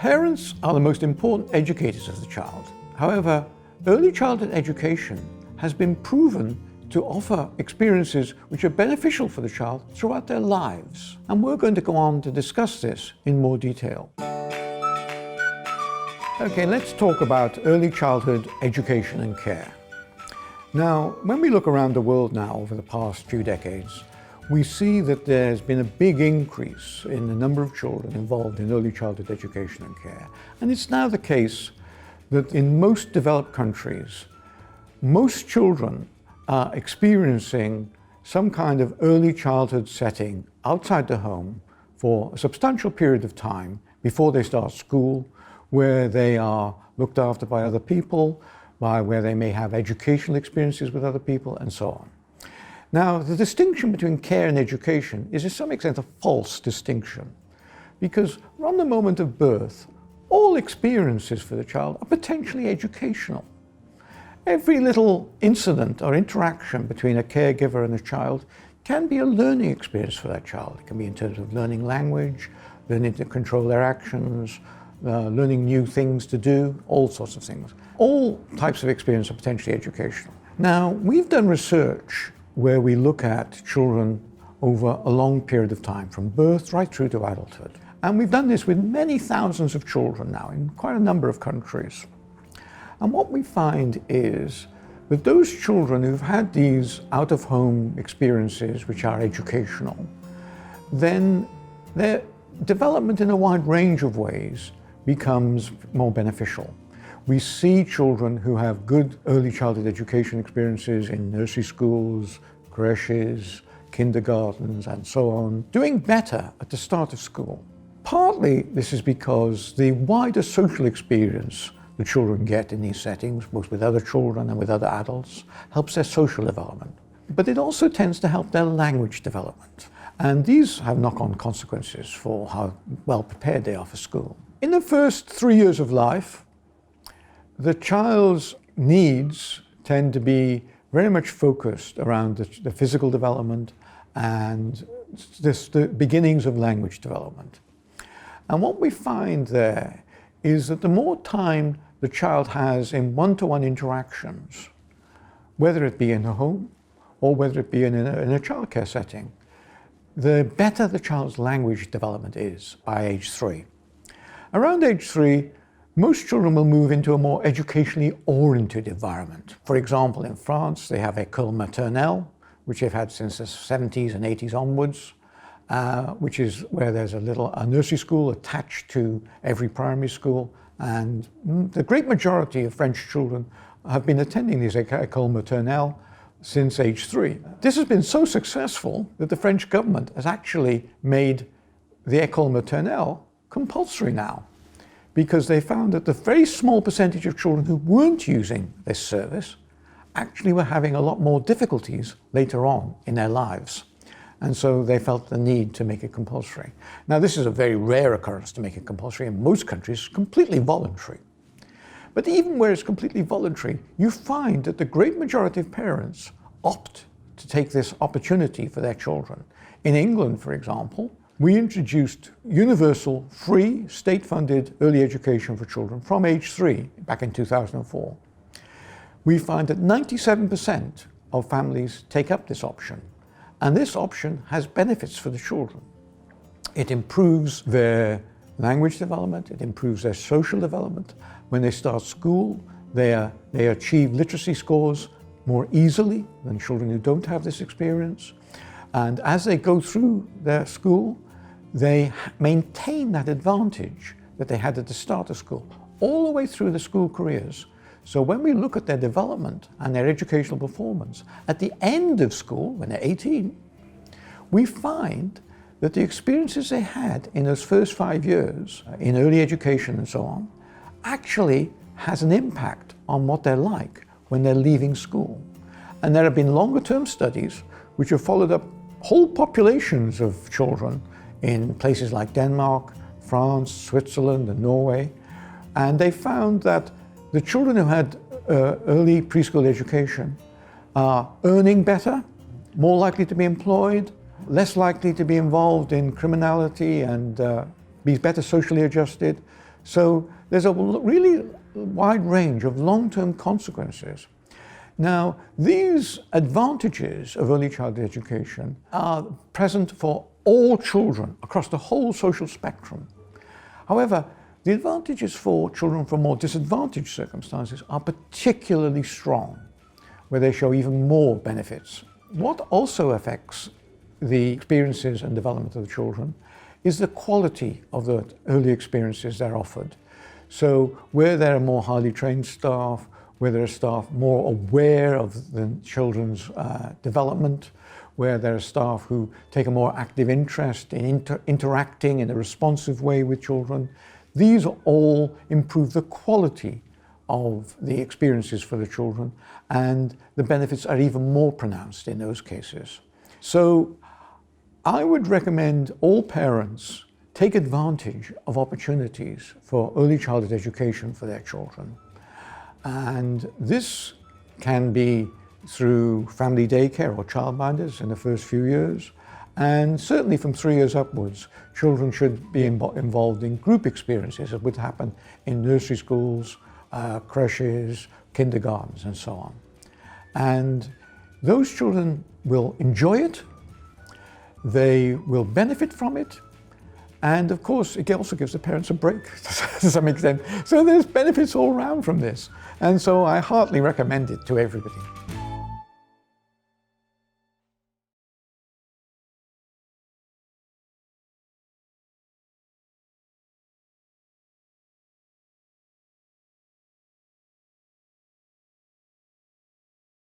Parents are the most important educators of the child. However, early childhood education has been proven to offer experiences which are beneficial for the child throughout their lives. And we're going to go on to discuss this in more detail. Okay, let's talk about early childhood education and care. Now, when we look around the world now over the past few decades, we see that there's been a big increase in the number of children involved in early childhood education and care. And it's now the case that in most developed countries, most children are experiencing some kind of early childhood setting outside the home for a substantial period of time before they start school, where they are looked after by other people, where they may have educational experiences with other people, and so on. Now, the distinction between care and education is to some extent a false distinction, because from the moment of birth, all experiences for the child are potentially educational. Every little incident or interaction between a caregiver and a child can be a learning experience for that child. It can be in terms of learning language, learning to control their actions, learning new things to do, all sorts of things. All types of experience are potentially educational. Now, we've done research where we look at children over a long period of time, from birth right through to adulthood. And we've done this with many thousands of children now in quite a number of countries. And what we find is that those children who've had these out-of-home experiences which are educational, then their development in a wide range of ways becomes more beneficial. We see children who have good early childhood education experiences in nursery schools, creches, kindergartens, and so on, doing better at the start of school. Partly this is because the wider social experience the children get in these settings, both with other children and with other adults, helps their social development. But it also tends to help their language development. And these have knock-on consequences for how well prepared they are for school. In the first 3 years of life, the child's needs tend to be very much focused around the physical development and the beginnings of language development. And what we find there is that the more time the child has in one-to-one interactions, whether it be in a home or whether it be in a childcare setting, the better the child's language development is by age 3. Around age 3, most children will move into a more educationally oriented environment. For example, in France, they have école maternelle, which they've had since the 70s and 80s onwards, which is where there's a nursery school attached to every primary school. And the great majority of French children have been attending these école maternelle since age 3. This has been so successful that the French government has actually made the école maternelle compulsory now, because they found that the very small percentage of children who weren't using this service actually were having a lot more difficulties later on in their lives. And so they felt the need to make it compulsory. Now, this is a very rare occurrence to make it compulsory. In most countries, it's completely voluntary. But even where it's completely voluntary, you find that the great majority of parents opt to take this opportunity for their children. In England, for example, we introduced universal, free, state-funded early education for children from age 3 back in 2004. We find that 97% of families take up this option, and this option has benefits for the children. It improves their language development, it improves their social development. When they start school, they achieve literacy scores more easily than children who don't have this experience. And as they go through their school, they maintain that advantage that they had at the start of school, all the way through the school careers. So when we look at their development and their educational performance, at the end of school, when they're 18, we find that the experiences they had in those first 5 years, in early education and so on, actually has an impact on what they're like when they're leaving school. And there have been longer-term studies which have followed up whole populations of children in places like Denmark, France, Switzerland, and Norway. And they found that the children who had early preschool education are earning better, more likely to be employed, less likely to be involved in criminality and be better socially adjusted, So there's a really wide range of long-term consequences. Now, these advantages of early childhood education are present for all children across the whole social spectrum. However, the advantages for children from more disadvantaged circumstances are particularly strong, where they show even more benefits. What also affects the experiences and development of the children is the quality of the early experiences they're offered. So where there are more highly trained staff, where there are staff more aware of the children's development, where there are staff who take a more active interest in interacting in a responsive way with children, these all improve the quality of the experiences for the children, and the benefits are even more pronounced in those cases. So I would recommend all parents take advantage of opportunities for early childhood education for their children. And this can be through family daycare or childminders in the first few years. And certainly from 3 years upwards, children should be involved in group experiences that would happen in nursery schools, creches, kindergartens, and so on. And those children will enjoy it, they will benefit from it, and of course, it also gives the parents a break to some extent. So there's benefits all around from this. And so I heartily recommend it to everybody.